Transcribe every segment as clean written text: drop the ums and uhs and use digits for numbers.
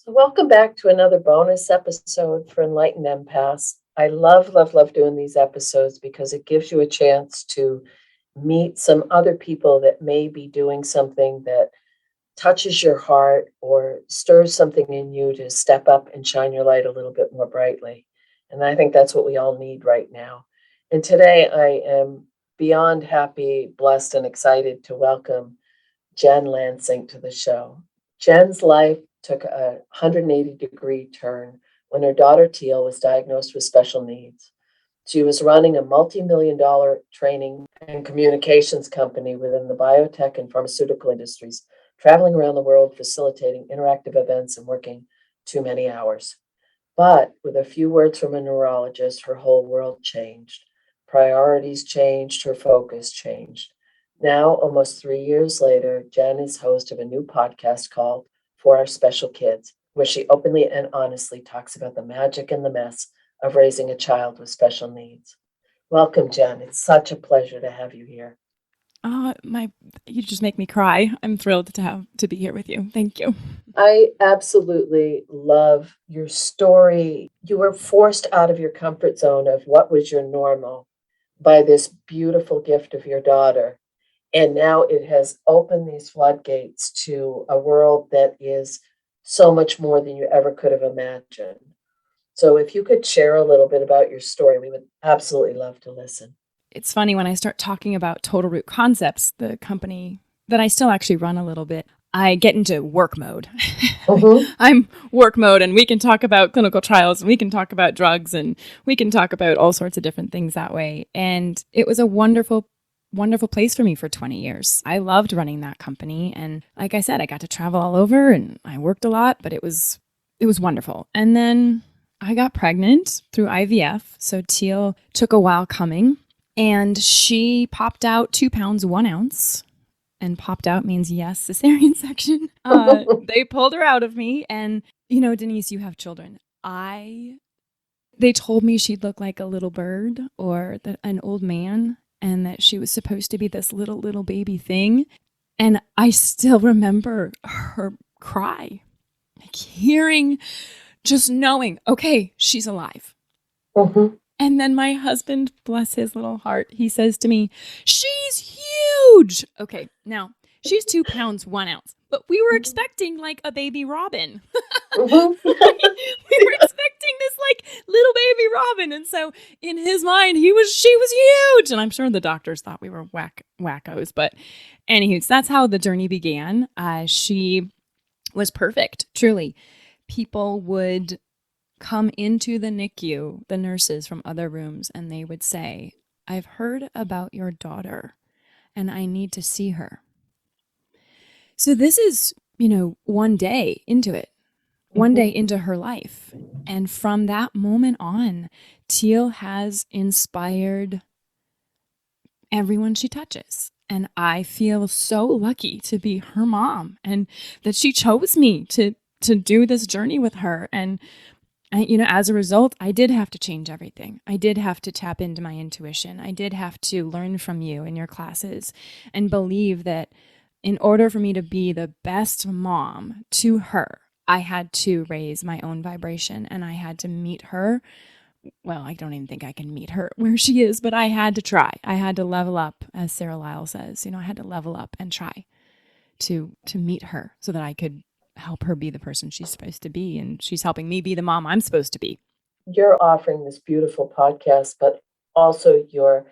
So welcome back to another bonus episode for Enlightened Empaths. I love doing these episodes because it gives you a chance to meet some other people that may be doing something that touches your heart or stirs something in you to step up and shine your light a little bit more brightly. And I think that's what we all need right now. And today I am beyond happy, blessed, and excited to welcome Jen Lansink to the show. Jen's life took a 180-degree turn when her daughter Teal was diagnosed with special needs. She was running a multi-million dollar training and communications company within the biotech and pharmaceutical industries, traveling around the world facilitating interactive events and working too many hours. But with a few words from a neurologist, her whole world changed. Priorities changed, her focus changed. Now, almost 3 years later, Jen is host of a new podcast called For Our Special Kids, where she openly and honestly talks about the magic and the mess of raising a child with special needs. Welcome, Jen. It's such a pleasure to have you here. You just make me cry. I'm thrilled to be here with you. Thank you. I absolutely love your story. You were forced out of your comfort zone of what was your normal by this beautiful gift of your daughter. And now it has opened these floodgates to a world that is so much more than you ever could have imagined. So if you could share a little bit about your story, we would absolutely love to listen. It's funny when I start talking about Total Root Concepts, the company that I still actually run a little bit, I get into work mode. I'm work mode, and we can talk about clinical trials, and we can talk about drugs, and we can talk about all sorts of different things that way. And it was a wonderful place for me for 20 years. I loved running that company. And like I said, I got to travel all over and I worked a lot, but it was wonderful. And then I got pregnant through IVF. So Teal took a while coming, and she popped out 2 pounds, 1 ounce. And popped out means yes, cesarean section. They pulled her out of me. And, Denise, you have children. They told me she'd look like a little bird or an old man, and that she was supposed to be this little baby thing. And I still remember her cry, like hearing, just knowing, okay, she's alive. And then my husband, bless his little heart, he says to me, she's huge. Okay, now she's 2 pounds, 1 ounce, but we were expecting like a baby robin. We were expecting this like little baby robin. And so in his mind, she was huge. And I'm sure the doctors thought we were wackos. But anywho, so that's how the journey began. She was perfect, truly. People would come into the NICU, the nurses from other rooms, and they would say, I've heard about your daughter and I need to see her. So this is, one day into it, one day into her life. And from that moment on, Teal has inspired everyone she touches. And I feel so lucky to be her mom and that she chose me to do this journey with her. And as a result, I did have to change everything. I did have to tap into my intuition. I did have to learn from you in your classes and believe that in order for me to be the best mom to her, I had to raise my own vibration and I had to meet her. Well, I don't even think I can meet her where she is, but I had to try. I had to level up, as Sarah Lyle says. I had to level up and try to meet her so that I could help her be the person she's supposed to be, and she's helping me be the mom I'm supposed to be. You're offering this beautiful podcast, but also your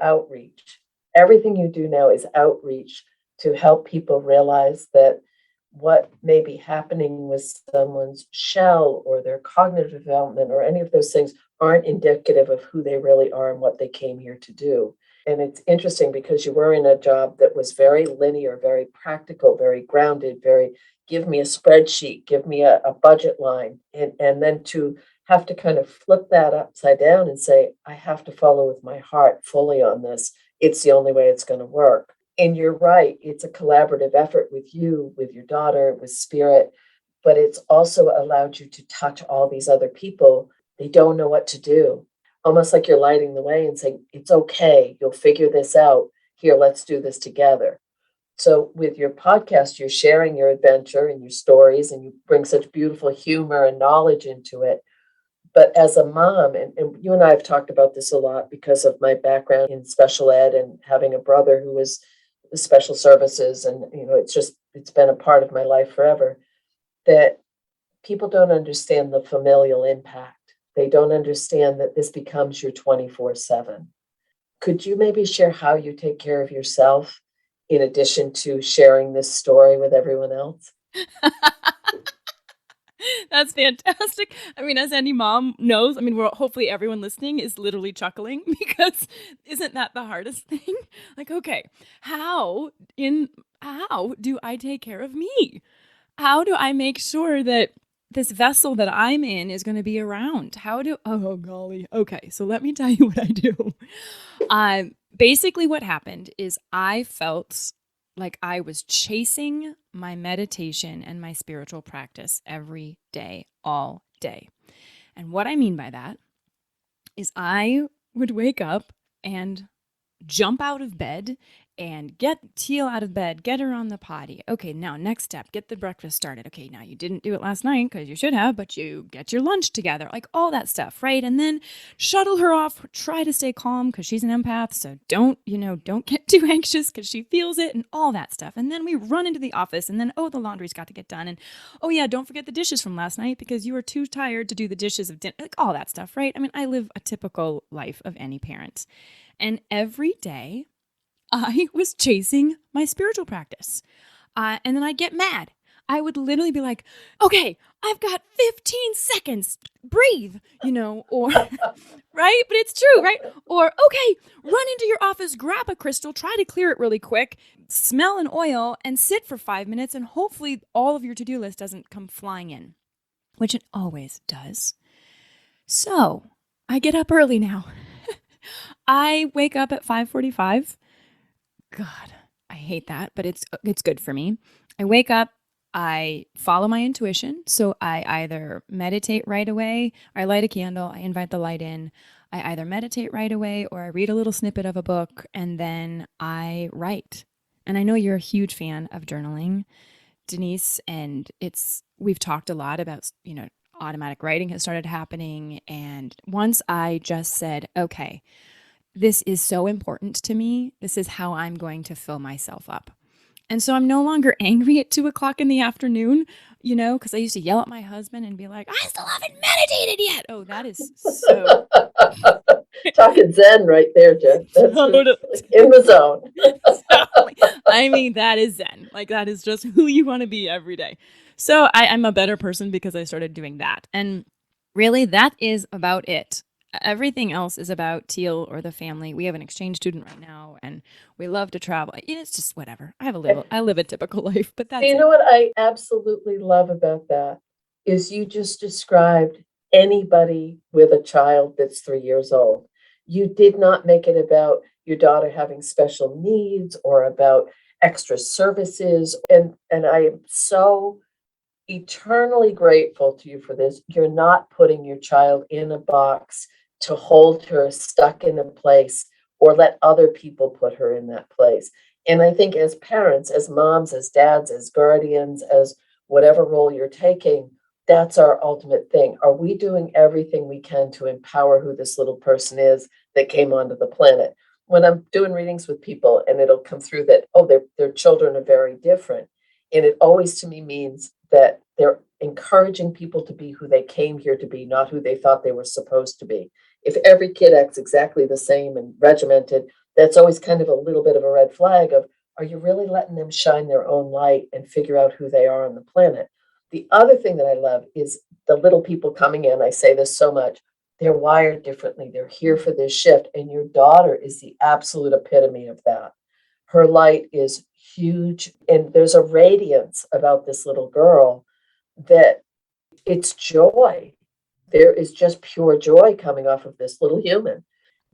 outreach. Everything you do now is outreach to help people realize that what may be happening with someone's shell or their cognitive development or any of those things aren't indicative of who they really are and what they came here to do. And it's interesting because you were in a job that was very linear, very practical, very grounded, very give me a spreadsheet, give me a budget line. And then to have to kind of flip that upside down and say, I have to follow with my heart fully on this. It's the only way it's going to work. And you're right. It's a collaborative effort with you, with your daughter, with spirit, but it's also allowed you to touch all these other people. They don't know what to do. Almost like you're lighting the way and saying, it's okay. You'll figure this out. Here, let's do this together. So with your podcast, you're sharing your adventure and your stories, and you bring such beautiful humor and knowledge into it. But as a mom, and you and I have talked about this a lot because of my background in special ed and having a brother who was the special services, and it's been a part of my life forever, that people don't understand the familial impact. They don't understand that this becomes your 24/7. Could you maybe share how you take care of yourself in addition to sharing this story with everyone else? That's fantastic. I mean, as any mom knows, I mean, hopefully everyone listening is literally chuckling because isn't that the hardest thing? Like, okay, how do I take care of me? How do I make sure that this vessel that I'm in is going to be around? Oh golly. Okay, so let me tell you what I do. Basically what happened is I felt like I was chasing my meditation and my spiritual practice every day, all day. And what I mean by that is I would wake up and jump out of bed and get Teal out of bed, get her on the potty. Okay, now next step, get the breakfast started. Okay, now you didn't do it last night because you should have, but you get your lunch together, like all that stuff, right? And then shuttle her off, try to stay calm because she's an empath. So don't get too anxious because she feels it and all that stuff. And then we run into the office and then, oh, the laundry's got to get done. And oh yeah, don't forget the dishes from last night because you were too tired to do the dishes of dinner, like all that stuff, right? I mean, I live a typical life of any parent. And every day I was chasing my spiritual practice. And then I'd get mad. I would literally be like, okay, I've got 15 seconds, breathe, or, right? But it's true, right? Or, okay, run into your office, grab a crystal, try to clear it really quick, smell an oil, and sit for 5 minutes, and hopefully all of your to-do list doesn't come flying in, which it always does. So I get up early now. I wake up at 5:45. God, I hate that, but it's good for me. I wake up, I follow my intuition. So I either meditate right away, I light a candle, I invite the light in. I either meditate right away or I read a little snippet of a book and then I write. And I know you're a huge fan of journaling, Denise, and we've talked a lot about, automatic writing has started happening. And once I just said, okay, this is so important to me. This is how I'm going to fill myself up. And so I'm no longer angry at 2:00 in the afternoon, because I used to yell at my husband and be like, I still haven't meditated yet. Oh, that is so. Talking Zen right there, Jen. That's Totally. in the zone. Totally. I mean, that is Zen. Like, that is just who you want to be every day. So I'm a better person because I started doing that. And really, that is about it. Everything else is about Teal or the family. We have an exchange student right now, and we love to travel. It's just whatever. I live a typical life, but that's You it. know what I absolutely love about that is you just described anybody with a child that's 3 years old. You did not make it about your daughter having special needs or about extra services. And I am so eternally grateful to you for this. You're not putting your child in a box to hold her stuck in a place or let other people put her in that place. And I think as parents, as moms, as dads, as guardians, as whatever role you're taking, that's our ultimate thing. Are we doing everything we can to empower who this little person is that came onto the planet? When I'm doing readings with people and it'll come through that, oh, their children are very different. And it always to me means that they're encouraging people to be who they came here to be, not who they thought they were supposed to be. If every kid acts exactly the same and regimented, that's always kind of a little bit of a red flag of, are you really letting them shine their own light and figure out who they are on the planet? The other thing that I love is the little people coming in. I say this so much. They're wired differently. They're here for this shift. And your daughter is the absolute epitome of that. Her light is huge. And there's a radiance about this little girl that it's joy. There is just pure joy coming off of this little human.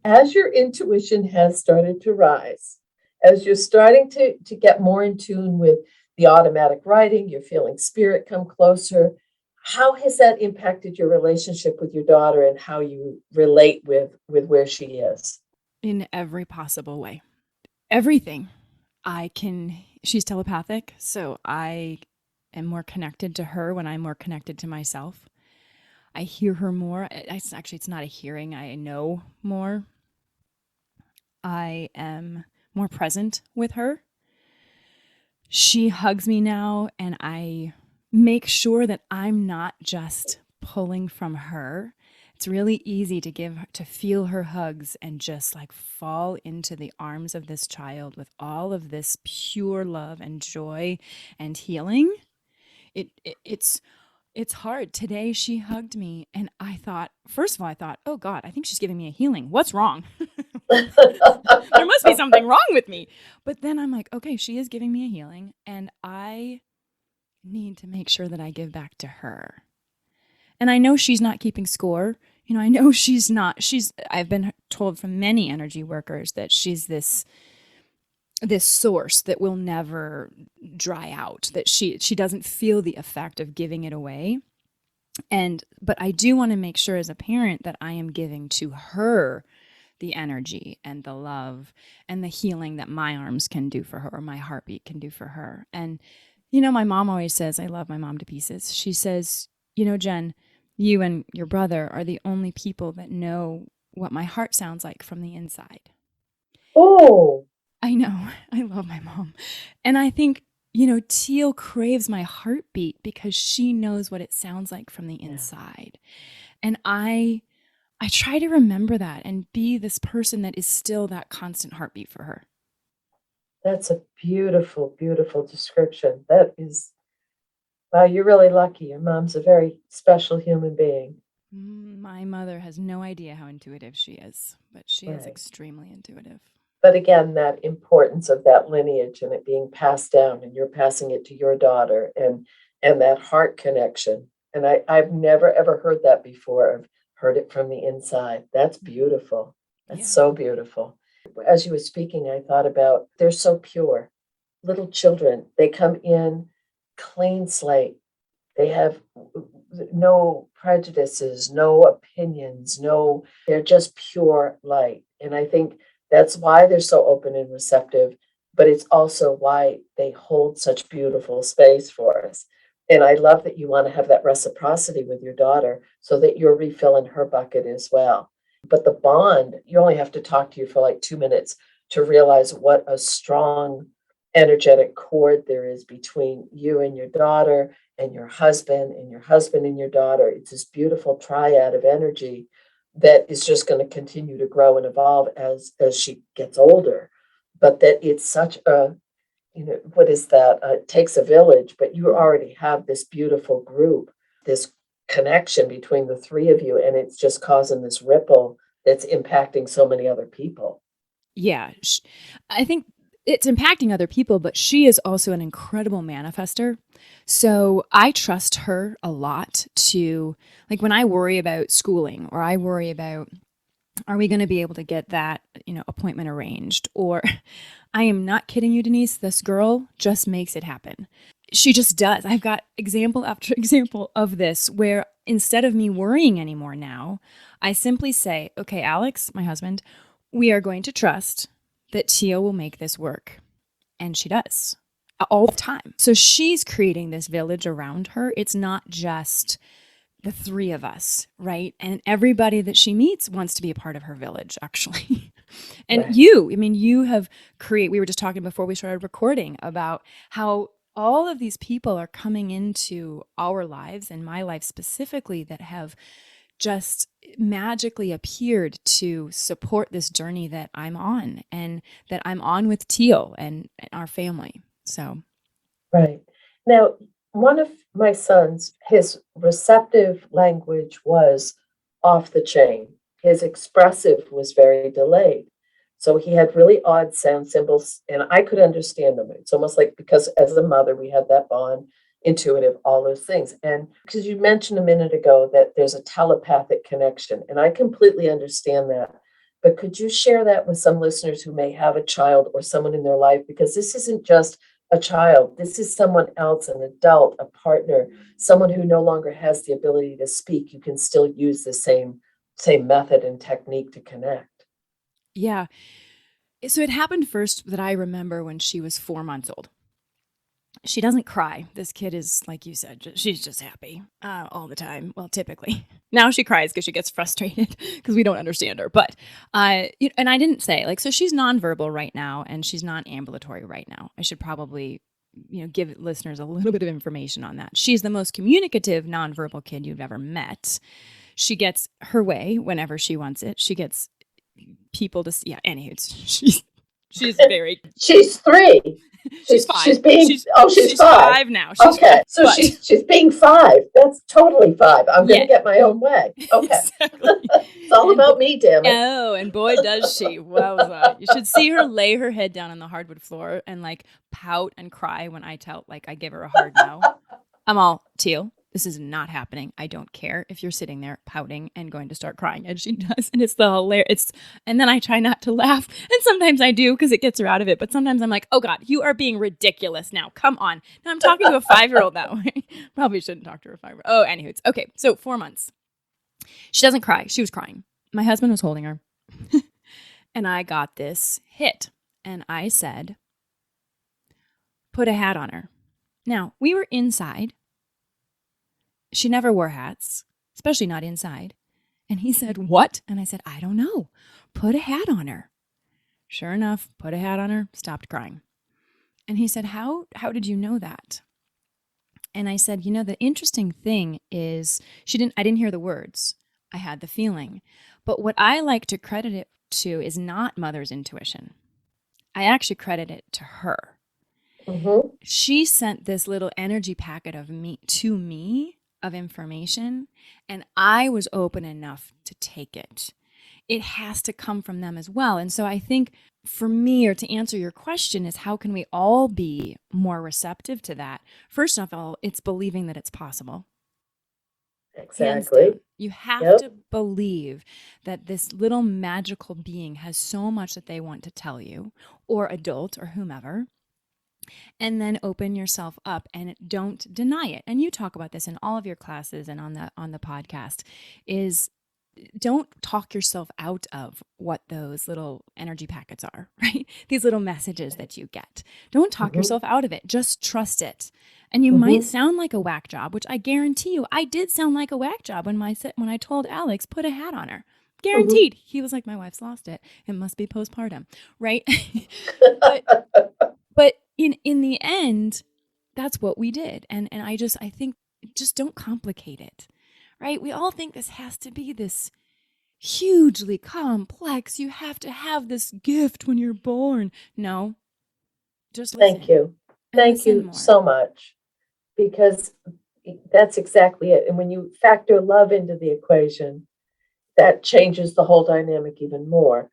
As your intuition has started to rise, as you're starting to get more in tune with the automatic writing, you're feeling spirit come closer. How has that impacted your relationship with your daughter and how you relate with where she is? In every possible way. Everything. I can She's telepathic, so I am more connected to her when I'm more connected to myself. I hear her more. It's not a hearing. I know more. I am more present with her. She hugs me now, and I make sure that I'm not just pulling from her. It's really easy to feel her hugs and just like fall into the arms of this child with all of this pure love and joy and healing. It's hard. Today she hugged me, and I thought, first of all, oh God, I think she's giving me a healing. What's wrong? There must be something wrong with me. But then I'm like, okay, she is giving me a healing, and I need to make sure that I give back to her. And I know she's not keeping score. I know I've been told from many energy workers that she's this source that will never dry out, that she doesn't feel the effect of giving it away. But I do want to make sure as a parent that I am giving to her the energy and the love and the healing that my arms can do for her, or my heartbeat can do for her. And, my mom always says, I love my mom to pieces. She says, Jen, you and your brother are the only people that know what my heart sounds like from the inside. Oh, I know. I love my mom. And I think, Teal craves my heartbeat because she knows what it sounds like from the inside. And I try to remember that and be this person that is still that constant heartbeat for her. that's a beautiful, beautiful description. Wow, you're really lucky. Your mom's a very special human being. My mother has no idea how intuitive she is, but she is Right. extremely intuitive. But again, that importance of that lineage and it being passed down, and you're passing it to your daughter, and that heart connection. And I've never ever heard that before. I've heard it from the inside. That's beautiful. That's Yeah. so beautiful. As you were speaking, I thought about they're so pure. Little children, they come in clean slate. They have no prejudices, no opinions, they're just pure light. And I think that's why they're so open and receptive, but it's also why they hold such beautiful space for us. And I love that you want to have that reciprocity with your daughter so that you're refilling her bucket as well. But the bond, you only have to talk to you for like 2 minutes to realize what a strong energetic cord there is between you and your daughter and your husband and your husband and your daughter. It's this beautiful triad of energy that is just going to continue to grow and evolve as she gets older. But that it's such a, what is that? It takes a village, but you already have this beautiful group, this connection between the three of you, and it's just causing this ripple that's impacting so many other people. Yeah. I think it's impacting other people, but she is also an incredible manifester. So I trust her a lot to, like, when I worry about schooling, or I worry about, are we going to be able to get that, appointment arranged? Or I am not kidding you, Denise, this girl just makes it happen. She just does. I've got example after example of this where instead of me worrying anymore now, I simply say, okay, Alex, my husband, we are going to trust that Teal will make this work. And she does all the time. So she's creating this village around her. It's not just the three of us, right? And everybody that she meets wants to be a part of her village, actually. And Right. you have we were just talking before we started recording about how all of these people are coming into our lives, and my life specifically, that have just magically appeared to support this journey that I'm on, and that I'm on with Teal and our family. So, Right. Now, one of my sons, his receptive language was off the chain. His expressive was very delayed. So he had really odd sound symbols, and I could understand them. It's almost like, because as a mother, we had that bond, intuitive, all those things. And because you mentioned a minute ago that there's a telepathic connection, and I completely understand that. But could you share that with some listeners who may have a child or someone in their life? Because this isn't just a child. This is someone else, an adult, a partner, someone who no longer has the ability to speak. You can still use the same method and technique to connect. yeah. So it happened first that I remember when she was 4 months old. She doesn't cry. This kid is, like you said, she's just happy all the time. Well, typically. Now she cries because she gets frustrated because we don't understand her. But, and I didn't say, like, so she's nonverbal right now and she's non-ambulatory right now. I should probably, give listeners a little bit of information on that. She's the most communicative nonverbal kid you've ever met. She gets her way whenever she wants it. She gets people to, anywho, she's very. She's 3. She's 5. She's being. She's 5. 5 now. She's okay, 5, so she's being 5. That's totally 5. I'm going to get my own way. Okay, exactly. It's all about me, damn it. Oh, and boy, does she! Wowza! You should see her lay her head down on the hardwood floor and like pout and cry when I give her a hard no. I'm all, Teal, this is not happening. I don't care if you're sitting there pouting and going to start crying. And she does. And it's the hilarious. And then I try not to laugh. And sometimes I do because it gets her out of it. But sometimes I'm like, oh God, you are being ridiculous now. Come on. Now I'm talking to a 5-year-old that way. Probably shouldn't talk to her 5-year-old. Oh, anywho. It's okay. So 4 months. She doesn't cry. She was crying. My husband was holding her. And I got this hit. And I said, put a hat on her. Now, we were inside. She never wore hats, especially not inside. And he said, what? And I said, I don't know. Put a hat on her. Sure enough, put a hat on her, stopped crying. And he said, how did you know that? And I said, the interesting thing is I didn't hear the words. I had the feeling. But what I like to credit it to is not mother's intuition. I actually credit it to her. Mm-hmm. She sent this little energy packet of information, and I was open enough to take it. It has to come from them as well. And so I think for me, or to answer your question, is how can we all be more receptive to that? First of all, it's believing that it's possible. Exactly. You have to believe that this little magical being has so much that they want to tell you, or adult or whomever. And then open yourself up and don't deny it. And you talk about this in all of your classes and on the podcast, is don't talk yourself out of what those little energy packets are, right? These little messages that you get. Don't talk yourself out of it. Just trust it. And you might sound like a whack job, which I guarantee you, I did sound like a whack job when I told Alex, put a hat on her. Guaranteed. He was like, my wife's lost it. It must be postpartum, right? But in the end, that's what we did. And I think just don't complicate it, right? We all think this has to be this hugely complex. You have to have this gift when you're born. No, just listen. Thank you. Thank you so much, because that's exactly it. And when you factor love into the equation, that changes the whole dynamic even more.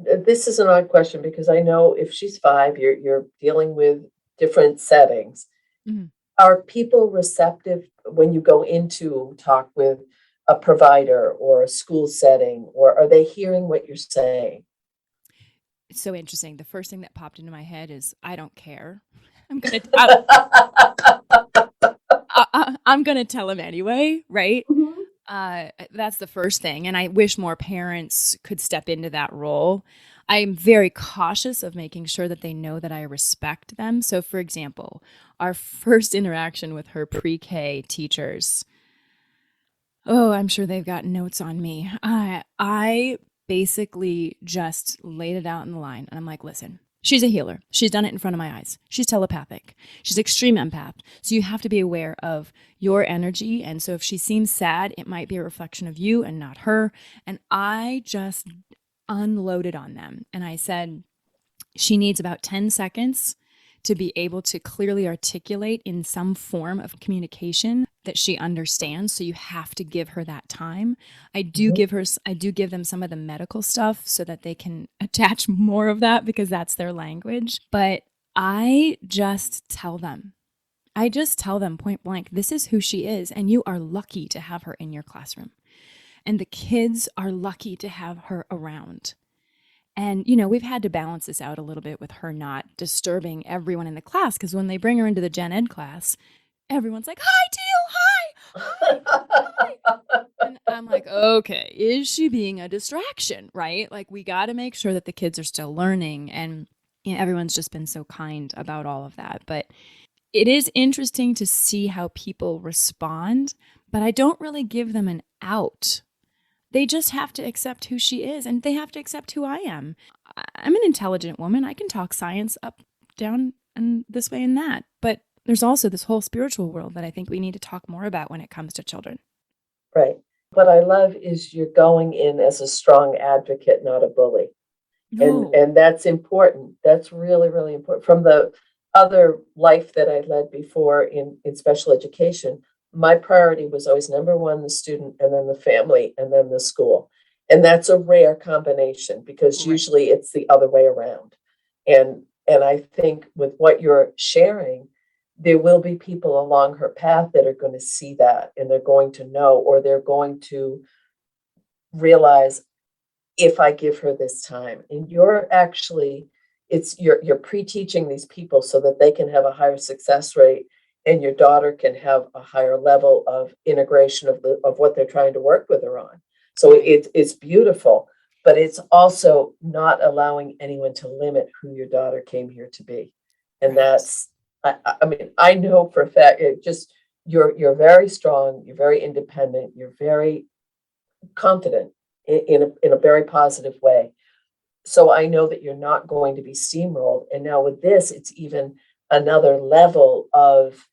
This is an odd question because I know if she's 5, you're dealing with different settings. Mm-hmm. Are people receptive when you go into talk with a provider or a school setting, or are they hearing what you're saying? It's so interesting. The first thing that popped into my head is, I don't care. I'm gonna tell him anyway, right? Mm-hmm. That's the first thing. And I wish more parents could step into that role. I'm very cautious of making sure that they know that I respect them. So for example, our first interaction with her pre-K teachers, I'm sure they've got notes on me. I basically just laid it out in the line. And I'm like, listen, she's a healer. She's done it in front of my eyes. She's telepathic. She's extreme empath. So you have to be aware of your energy. And so if she seems sad, it might be a reflection of you and not her. And I just unloaded on them. And I said, she needs about 10 seconds to be able to clearly articulate in some form of communication that she understands. So you have to give her that time. I do give them some of the medical stuff so that they can attach more of that because that's their language. But I just tell them point blank, this is who she is. And you are lucky to have her in your classroom. And the kids are lucky to have her around. And, we've had to balance this out a little bit with her not disturbing everyone in the class, because when they bring her into the gen ed class, everyone's like, hi, Teal, hi. And I'm like, okay, is she being a distraction, right? Like, we got to make sure that the kids are still learning. And everyone's just been so kind about all of that. But it is interesting to see how people respond, but I don't really give them an out. They just have to accept who she is, and they have to accept who I am. I'm an intelligent woman. I can talk science up, down, and this way and that. But there's also this whole spiritual world that I think we need to talk more about when it comes to children. Right. What I love is you're going in as a strong advocate, not a bully. No. And that's important. That's really, really important. From the other life that I led before in special education, my priority was always number one, the student, and then the family, and then the school. And that's a rare combination because Right. usually it's the other way around. And I think with what you're sharing, there will be people along her path that are going to see that and they're going to know, or they're going to realize, if I give her this time. And you're actually, you're pre-teaching these people so that they can have a higher success rate and your daughter can have a higher level of integration of what they're trying to work with her on. So Right. it's beautiful, but it's also not allowing anyone to limit who your daughter came here to be. And Right. that's, I mean, I know for a fact, you're very strong, you're very independent, you're very confident in a very positive way. So I know that you're not going to be steamrolled. And now with this, it's even another level of,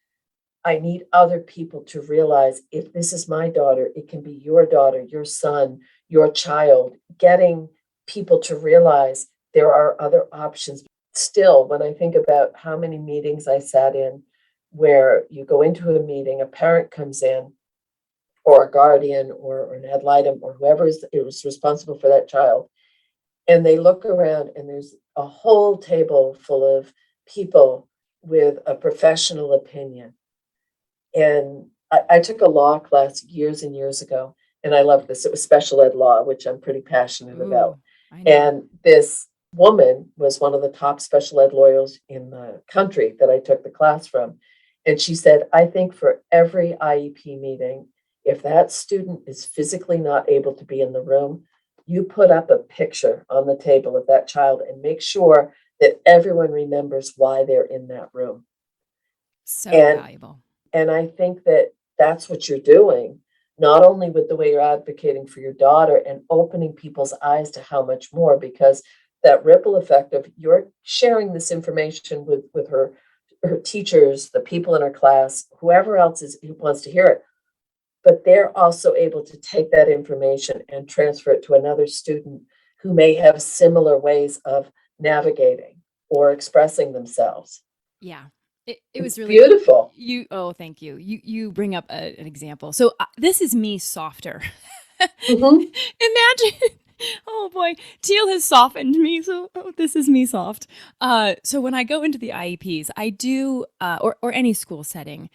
I need other people to realize, if this is my daughter, it can be your daughter, your son, your child. Getting people to realize there are other options. Still, when I think about how many meetings I sat in where you go into a meeting, a parent comes in, or a guardian, or an ad litem, or whoever is responsible for that child, and they look around and there's a whole table full of people with a professional opinion. And I took a law class years and years ago, and I love this. It was special ed law, which I'm pretty passionate about. Ooh, I know. And this woman was one of the top special ed lawyers in the country that I took the class from. And she said, I think for every IEP meeting, if that student is physically not able to be in the room, you put up a picture on the table of that child and make sure that everyone remembers why they're in that room. So And valuable. and I think that that's what you're doing, not only with the way you're advocating for your daughter and opening people's eyes to how much more, because that ripple effect of you're sharing this information with her teachers, the people in her class, whoever else is who wants to hear it, but they're also able to take that information and transfer it to another student who may have similar ways of navigating or expressing themselves. Yeah. It was It's really beautiful. you. Oh, thank you. You bring up an example. So this is me softer. Mhm. Imagine. Oh boy, Teal has softened me. So this is me soft. So when I go into the IEPs, I do, or any school setting,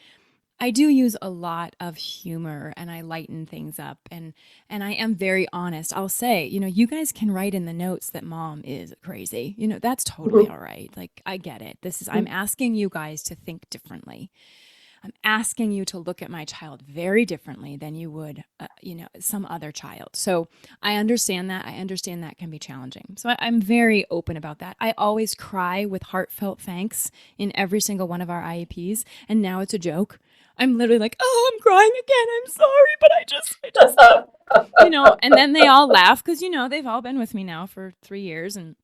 I do use a lot of humor and I lighten things up and I am very honest. I'll say, you guys can write in the notes that mom is crazy. That's totally Mhm. all right. Like I get it. I'm Mhm. asking you guys to think differently. I'm asking you to look at my child very differently than you would, some other child. So I understand that. I understand that can be challenging. So I'm very open about that. I always cry with heartfelt thanks in every single one of our IEPs. And now it's a joke. I'm literally like, oh, I'm crying again. I'm sorry, but and then they all laugh because, they've all been with me now for 3 years and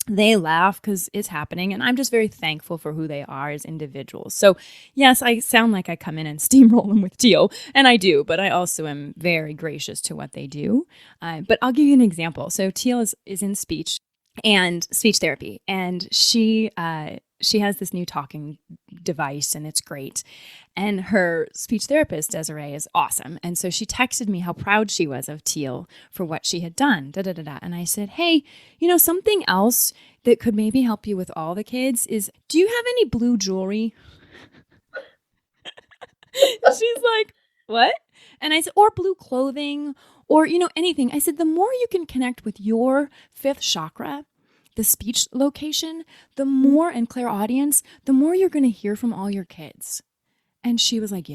they laugh because it's happening. And I'm just very thankful for who they are as individuals. So, yes, I sound like I come in and steamroll them with Teal, and I do, but I also am very gracious to what they do. But I'll give you an example. So, Teal is in speech and speech therapy, and she has this new talking device, and it's great. And her speech therapist, Desiree, is awesome. And so she texted me how proud she was of Teal for what she had done. Da, da, da, da. And I said, hey, something else that could maybe help you with all the kids is, do you have any blue jewelry? She's like, what? And I said, or blue clothing, or, anything. I said, the more you can connect with your fifth chakra, the speech location, the more, and clairaudience, the more you're going to hear from all your kids. And she was like,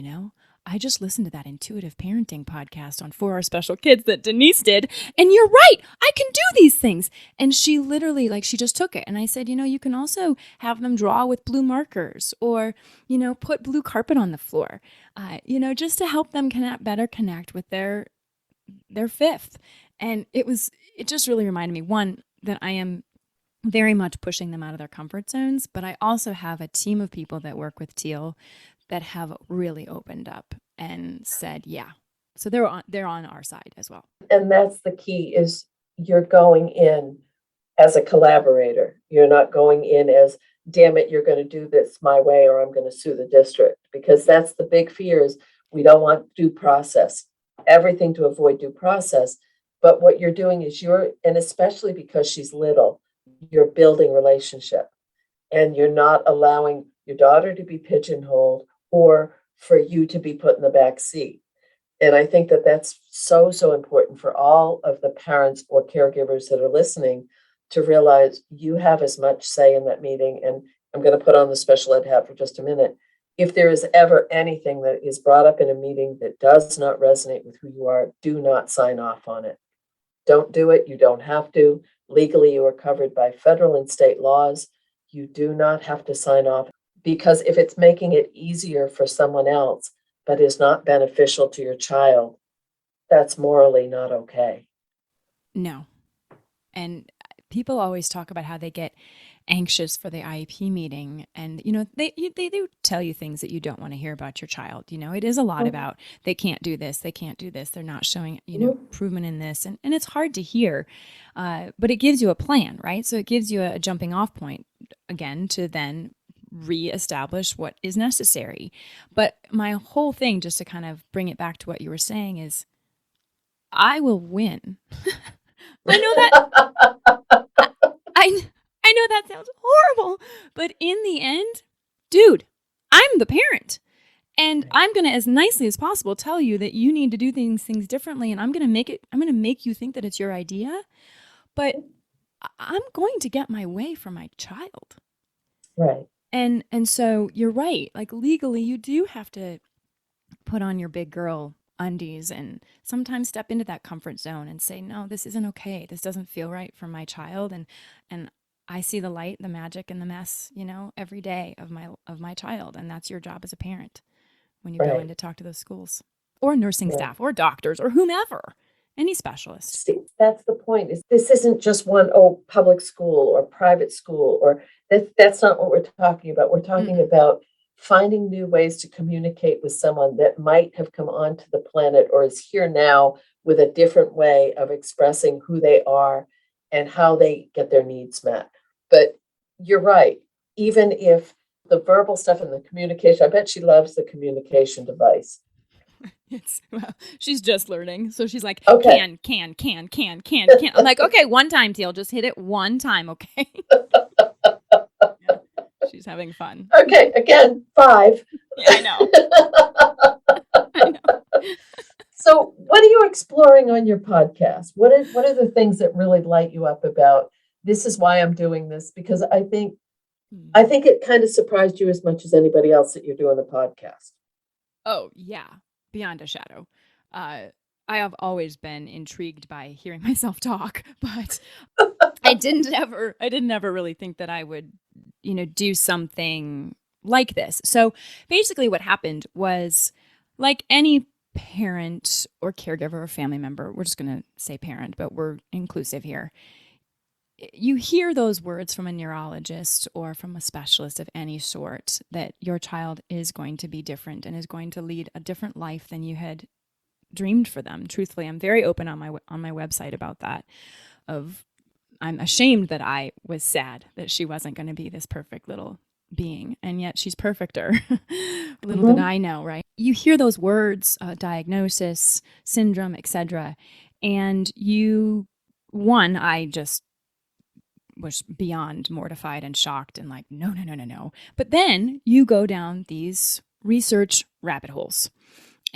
I just listened to that intuitive parenting podcast on 4 Hour Special Kids that Denise did. And you're right. I can do these things. And she literally, like, she just took it. And I said, you can also have them draw with blue markers or, put blue carpet on the floor, just to help them better connect with their fifth. And it just really reminded me, one, that I am very much pushing them out of their comfort zones, but I also have a team of people that work with Teal that have really opened up and said, yeah. So they're on our side as well. And that's the key, is you're going in as a collaborator. You're not going in as, damn it, you're going to do this my way or I'm going to sue the district, because that's the big fear, is we don't want due process, everything to avoid due process. But what you're doing is and especially because she's little, you're building relationship, and you're not allowing your daughter to be pigeonholed or for you to be put in the back seat. And I think that that's so, so important for all of the parents or caregivers that are listening to realize you have as much say in that meeting. And I'm going to put on the special ed hat for just a minute. If there is ever anything that is brought up in a meeting that does not resonate with who you are, do not sign off on it. Don't do it. You don't have to. Legally, you are covered by federal and state laws. You do not have to sign off, because if it's making it easier for someone else, but is not beneficial to your child, that's morally not okay. No. And people always talk about how they get anxious for the IEP meeting. And, they do tell you things that you don't want to hear about your child. It is a lot about they can't do this, they can't do this. They're not showing, improvement in this. And it's hard to hear, but it gives you a plan, right? So it gives you a jumping off point, again, to then reestablish what is necessary. But my whole thing, just to kind of bring it back to what you were saying, is I will win. I know that I know that sounds horrible, but in the end, dude, I'm the parent. And I'm going to, as nicely as possible, tell you that you need to do things differently, and I'm going to make you think that it's your idea, but I'm going to get my way for my child. Right. And so you're right. Like, legally, you do have to put on your big girl undies and sometimes step into that comfort zone and say, no, this isn't okay. This doesn't feel right for my child. And I see the light, the magic, and the mess, every day of my child. And that's your job as a parent when you go in to talk to those schools or nursing staff or doctors or whomever, any specialist. See, that's the point. This isn't just one, public school or private school, or that's not what we're talking about. We're talking about finding new ways to communicate with someone that might have come onto the planet or is here now with a different way of expressing who they are and how they get their needs met. But you're right. Even if the verbal stuff and the communication, I bet she loves the communication device. She's just learning. So she's like, okay. can. I'm like, okay, one time, Teal, just hit it one time, okay? Yeah, she's having fun. Okay, again, 5. Yeah, I know. I know. So what are you exploring on your podcast? What are the things that really light you up about, this is why I'm doing this? Because I think it kind of surprised you as much as anybody else that you're doing a podcast. Oh, yeah. Beyond a shadow. I have always been intrigued by hearing myself talk, but I didn't ever really think that I would, do something like this. So basically what happened was, like any parent or caregiver or family member, we're just going to say parent, but we're inclusive here. You hear those words from a neurologist or from a specialist of any sort that your child is going to be different and is going to lead a different life than you had dreamed for them. Truthfully, I'm very open on my website about that. I'm ashamed that I was sad that she wasn't going to be this perfect little being, and yet she's perfecter. Little did I know, right? You hear those words, diagnosis, syndrome, etc., and I just was beyond mortified and shocked and like, no. But then you go down these research rabbit holes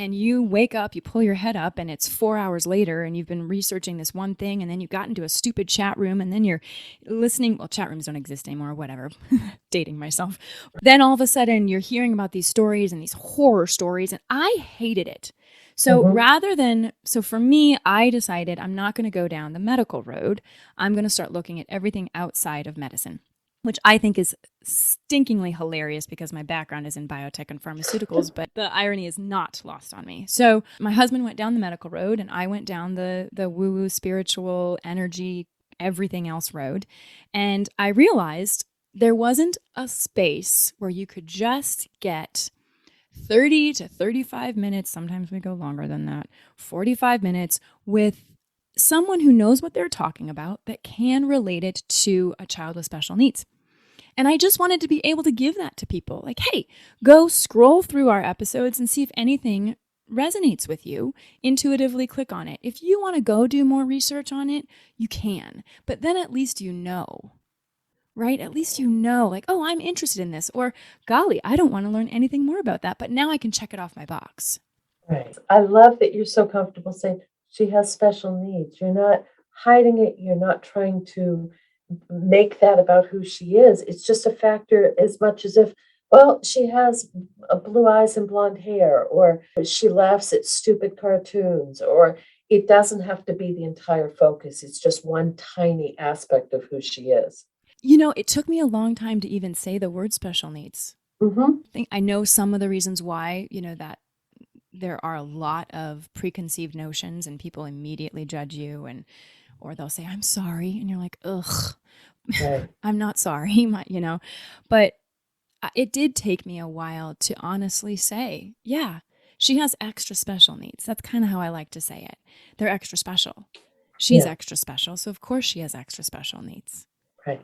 and you wake up, you pull your head up, and it's 4 hours later, and you've been researching this one thing, and then you got into a stupid chat room, and then you're listening. Well, chat rooms don't exist anymore, whatever. Dating myself. Then all of a sudden, you're hearing about these stories and these horror stories, and I hated it. So so for me, I decided I'm not going to go down the medical road. I'm going to start looking at everything outside of medicine, which I think is stinkingly hilarious because my background is in biotech and pharmaceuticals, but the irony is not lost on me. So my husband went down the medical road and I went down the woo-woo, spiritual, energy, everything else road. And I realized there wasn't a space where you could just get 30 to 35 minutes, sometimes we go longer than that, 45 minutes with someone who knows what they're talking about that can relate it to a child with special needs. And I just wanted to be able to give that to people. Like, hey, go scroll through our episodes and see if anything resonates with you. Intuitively click on it. If you want to go do more research on it, you can. But then at least you know. Right? At least you know, like, oh, I'm interested in this, or golly, I don't want to learn anything more about that, but now I can check it off my box. Right. I love that you're so comfortable saying she has special needs. You're not hiding it. You're not trying to make that about who she is. It's just a factor as much as if, well, she has blue eyes and blonde hair, or she laughs at stupid cartoons, or it doesn't have to be the entire focus. It's just one tiny aspect of who she is. You know, it took me a long time to even say the word special needs. I know some of the reasons why, that there are a lot of preconceived notions and people immediately judge you or they'll say, I'm sorry. And you're like, ugh, right. I'm not sorry, but it did take me a while to honestly say, yeah, she has extra special needs. That's kind of how I like to say it. They're extra special. She's extra special. So of course she has extra special needs. Right.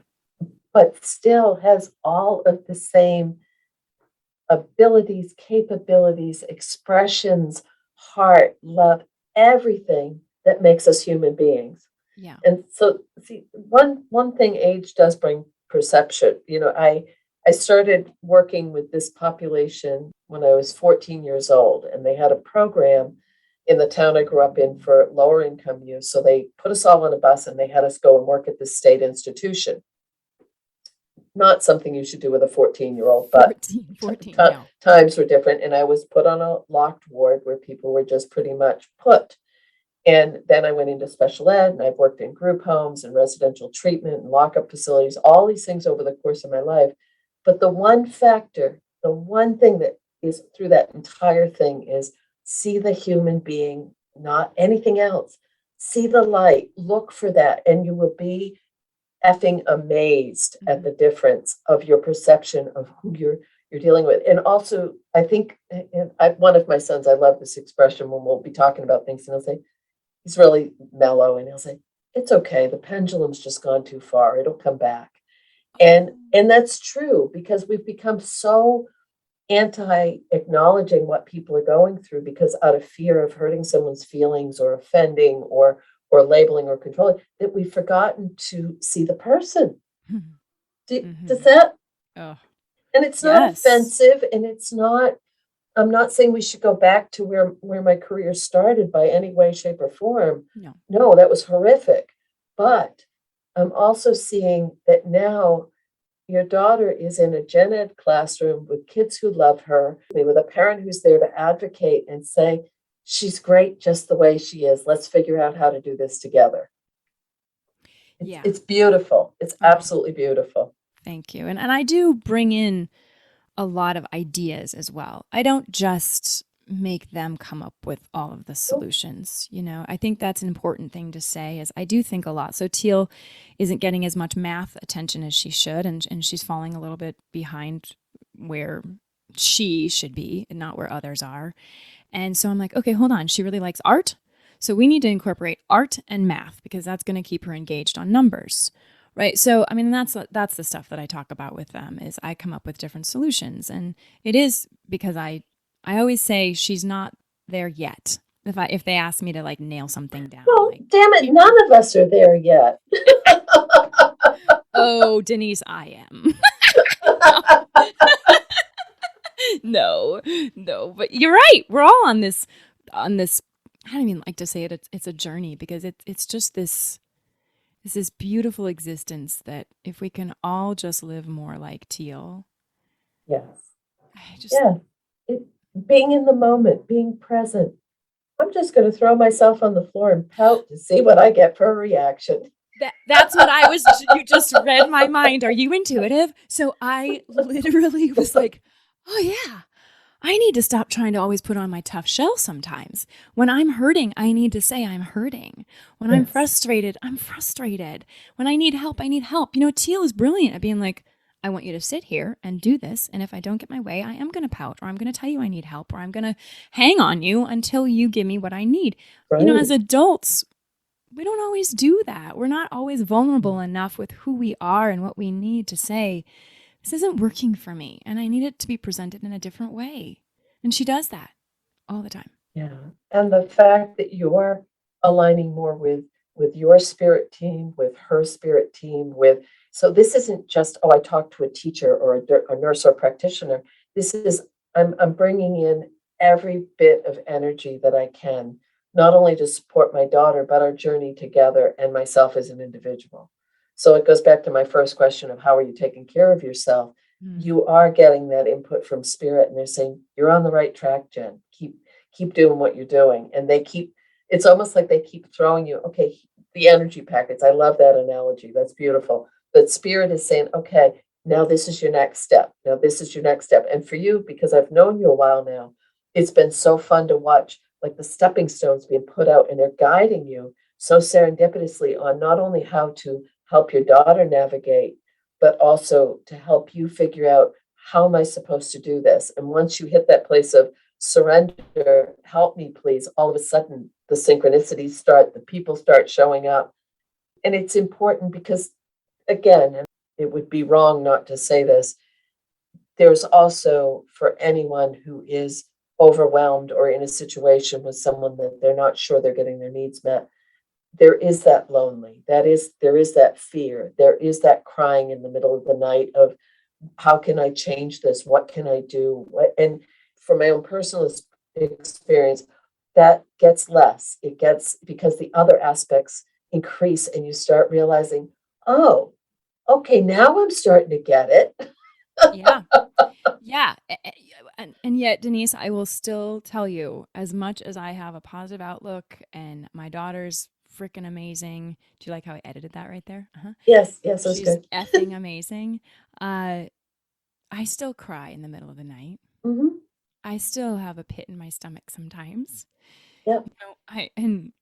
But still has all of the same abilities, capabilities, expressions, heart, love, everything that makes us human beings. Yeah. And so, see, one thing age does bring perception. I started working with this population when I was 14 years old, and they had a program in the town I grew up in for lower income youth. So they put us all on a bus and they had us go and work at this state institution. Not something you should do with a 14-year-old, but 14, times were different. And I was put on a locked ward where people were just pretty much put. And then I went into special ed, and I've worked in group homes and residential treatment and lockup facilities, all these things over the course of my life. But the one thing that is through that entire thing is see the human being, not anything else. See the light, look for that, and you will be effing amazed at the difference of your perception of who you're dealing with. And also, I think one of my sons, I love this expression when we'll be talking about things, and he'll say, he's really mellow, and he'll say, it's okay, the pendulum's just gone too far, it'll come back. And that's true, because we've become so anti-acknowledging what people are going through, because out of fear of hurting someone's feelings or offending or labeling or controlling, that we've forgotten to see the person. Does that? Oh. And it's not offensive, and it's not, I'm not saying we should go back to where my career started by any way, shape, or form. No, that was horrific. But I'm also seeing that now your daughter is in a gen ed classroom with kids who love her, with a parent who's there to advocate and say, she's great just the way she is. Let's figure out how to do this together. It's beautiful. It's absolutely beautiful. Thank you. And I do bring in a lot of ideas as well. I don't just make them come up with all of the solutions. I think that's an important thing to say, is I do think a lot. So Teal isn't getting as much math attention as she should, and she's falling a little bit behind where she should be and not where others are. And so I'm like, okay, hold on. She really likes art. So we need to incorporate art and math, because that's going to keep her engaged on numbers. Right. So, I mean, that's the stuff that I talk about with them, is I come up with different solutions. And it is because I always say she's not there yet. If they ask me to like nail something down. Well, damn it. None of us are there yet. Oh, Denise, I am. No, no, but you're right. We're all on this. I don't even like to say it. It's a journey because it's just this beautiful existence that if we can all just live more like Teal, Yes. I just Yeah. It, being in the moment, being present. I'm just going to throw myself on the floor and pout to see what I get for a reaction. that's what I was. You just read my mind. Are you intuitive? So I literally was like, oh yeah. I need to stop trying to always put on my tough shell sometimes. When I'm hurting, I need to say I'm hurting. When I'm Yes. frustrated, I'm frustrated. When I need help, I need help. You know, Teal is brilliant at being like, I want you to sit here and do this. And if I don't get my way, I am going to pout, or I'm going to tell you I need help, or I'm going to hang on you until you give me what I need. You know, as Right. adults, we don't always do that. We're not always vulnerable enough with who we are and what we need to say, this isn't working for me, and I need it to be presented in a different way. And she does that all the time. Yeah. And the fact that you are aligning more with your spirit team, with her spirit team, with so this isn't just, oh, I talked to a teacher or a nurse or practitioner. This is I'm bringing in every bit of energy that I can, not only to support my daughter, but our journey together and myself as an individual. So it goes back to my first question of how are you taking care of yourself? Mm. You are getting that input from spirit, and they're saying, you're on the right track, Jen. Keep doing what you're doing. And they keep, it's almost like they keep throwing you, okay, the energy packets. I love that analogy. That's beautiful. But spirit is saying, okay, now this is your next step. Now this is your next step. And for you, because I've known you a while now, it's been so fun to watch like the stepping stones being put out and they're guiding you so serendipitously on not only how to help your daughter navigate, but also to help you figure out how am I supposed to do this? And once you hit that place of surrender, help me, please, all of a sudden the synchronicities start, the people start showing up. And it's important because, again, and it would be wrong not to say this, there's also for anyone who is overwhelmed or in a situation with someone that they're not sure they're getting their needs met, there is that lonely, there is that fear, there is that crying in the middle of the night of how can I change this? What can I do? And from my own personal experience, that gets less. It gets because the other aspects increase and you start realizing, oh, okay, now I'm starting to get it. Yeah. Yeah. And yet, Denise, I will still tell you, as much as I have a positive outlook and my daughter's freaking amazing. Do you like how I edited that right there? Uh-huh. Yes, yes, that's She's good. effing amazing. I still cry in the middle of the night. Hmm. I still have a pit in my stomach sometimes. Yep. You know, and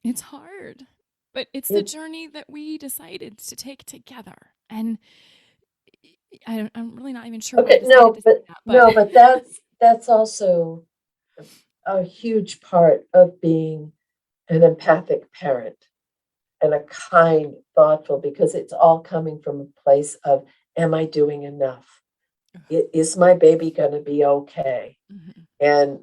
it's hard, but it's the It, journey that we decided to take together. And I'm really not even sure why I okay, decided to say that, but but that's also a huge part of being an empathic parent and a kind, thoughtful, because it's all coming from a place of, am I doing enough? Is my baby going to be okay? Mhm. And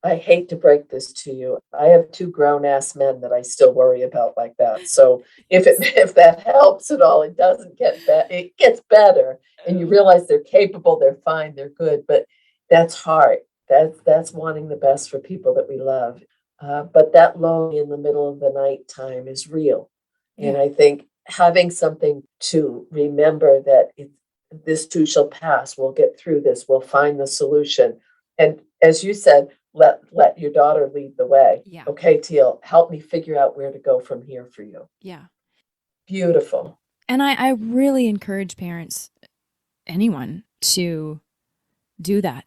I hate to break this to you. I have two grown ass men that I still worry about like that. So Yes. if that helps at all, it doesn't get better. It gets better, and you Oh, realize they're capable, they're fine, they're good. But that's hard. That's wanting the best for people that we love. But that lonely in the middle of the night time is real, and yeah. I think having something to remember that this too shall pass. We'll get through this. We'll find the solution. And as you said, let your daughter lead the way. Yeah. Okay, Teal, help me figure out where to go from here for you. Yeah. Beautiful. And I really encourage parents, anyone, to do that.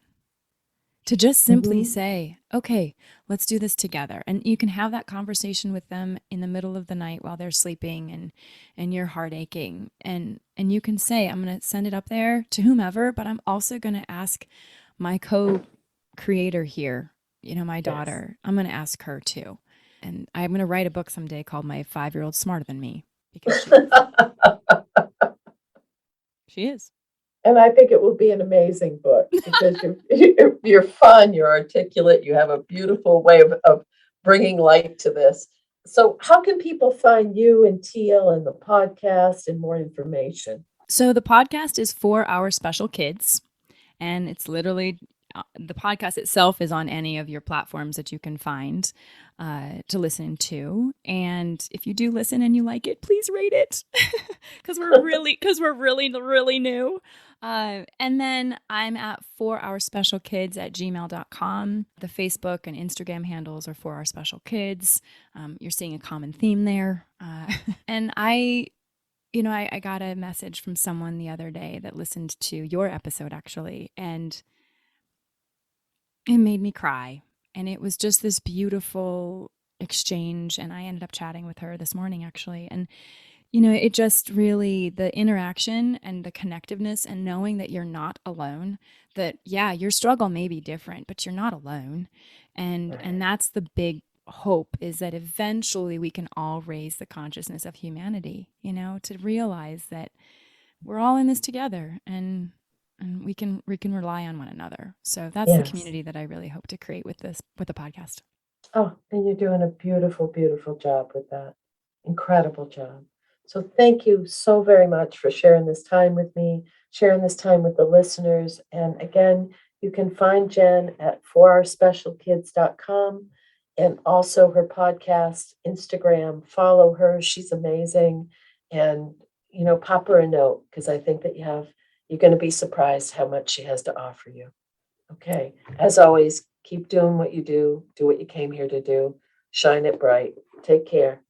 To just simply Mhm. say, okay, let's do this together. And you can have that conversation with them in the middle of the night while they're sleeping and you're heart aching. And you can say, I'm going to send it up there to whomever, but I'm also going to ask my co-creator here, you know, my Yes. daughter, I'm going to ask her too. And I'm going to write a book someday called My 5-Year-Old Smarter Than Me, because she is. She is. And I think it will be an amazing book because you're fun, you're articulate, you have a beautiful way of bringing light to this. So, how can people find you and Teal and the podcast and more information? So the podcast is for our special kids. And it's literally the podcast itself is on any of your platforms that you can find to listen to. And if you do listen and you like it, please rate it because we're really new. And then I'm at 4ourspecialkids@gmail.com. The Facebook and Instagram handles are 4ourspecialkids. You're seeing a common theme there. And I got a message from someone the other day that listened to your episode actually, and it made me cry. And it was just this beautiful exchange. And I ended up chatting with her this morning actually. And it just really, the interaction and the connectiveness and knowing that you're not alone, that, yeah, your struggle may be different, but you're not alone. And that's the big hope, is that eventually we can all raise the consciousness of humanity, to realize that we're all in this together and we can rely on one another. So that's the community that I really hope to create with the podcast. Oh, and you're doing a beautiful, beautiful job with that. Incredible job. So thank you so very much for sharing this time with me, sharing this time with the listeners. And again, you can find Jen at 4ourspecialkids.com and also her podcast, Instagram. Follow her. She's amazing. And, pop her a note, because I think that you're going to be surprised how much she has to offer you. Okay. As always, keep doing what you do what you came here to do. Shine it bright. Take care.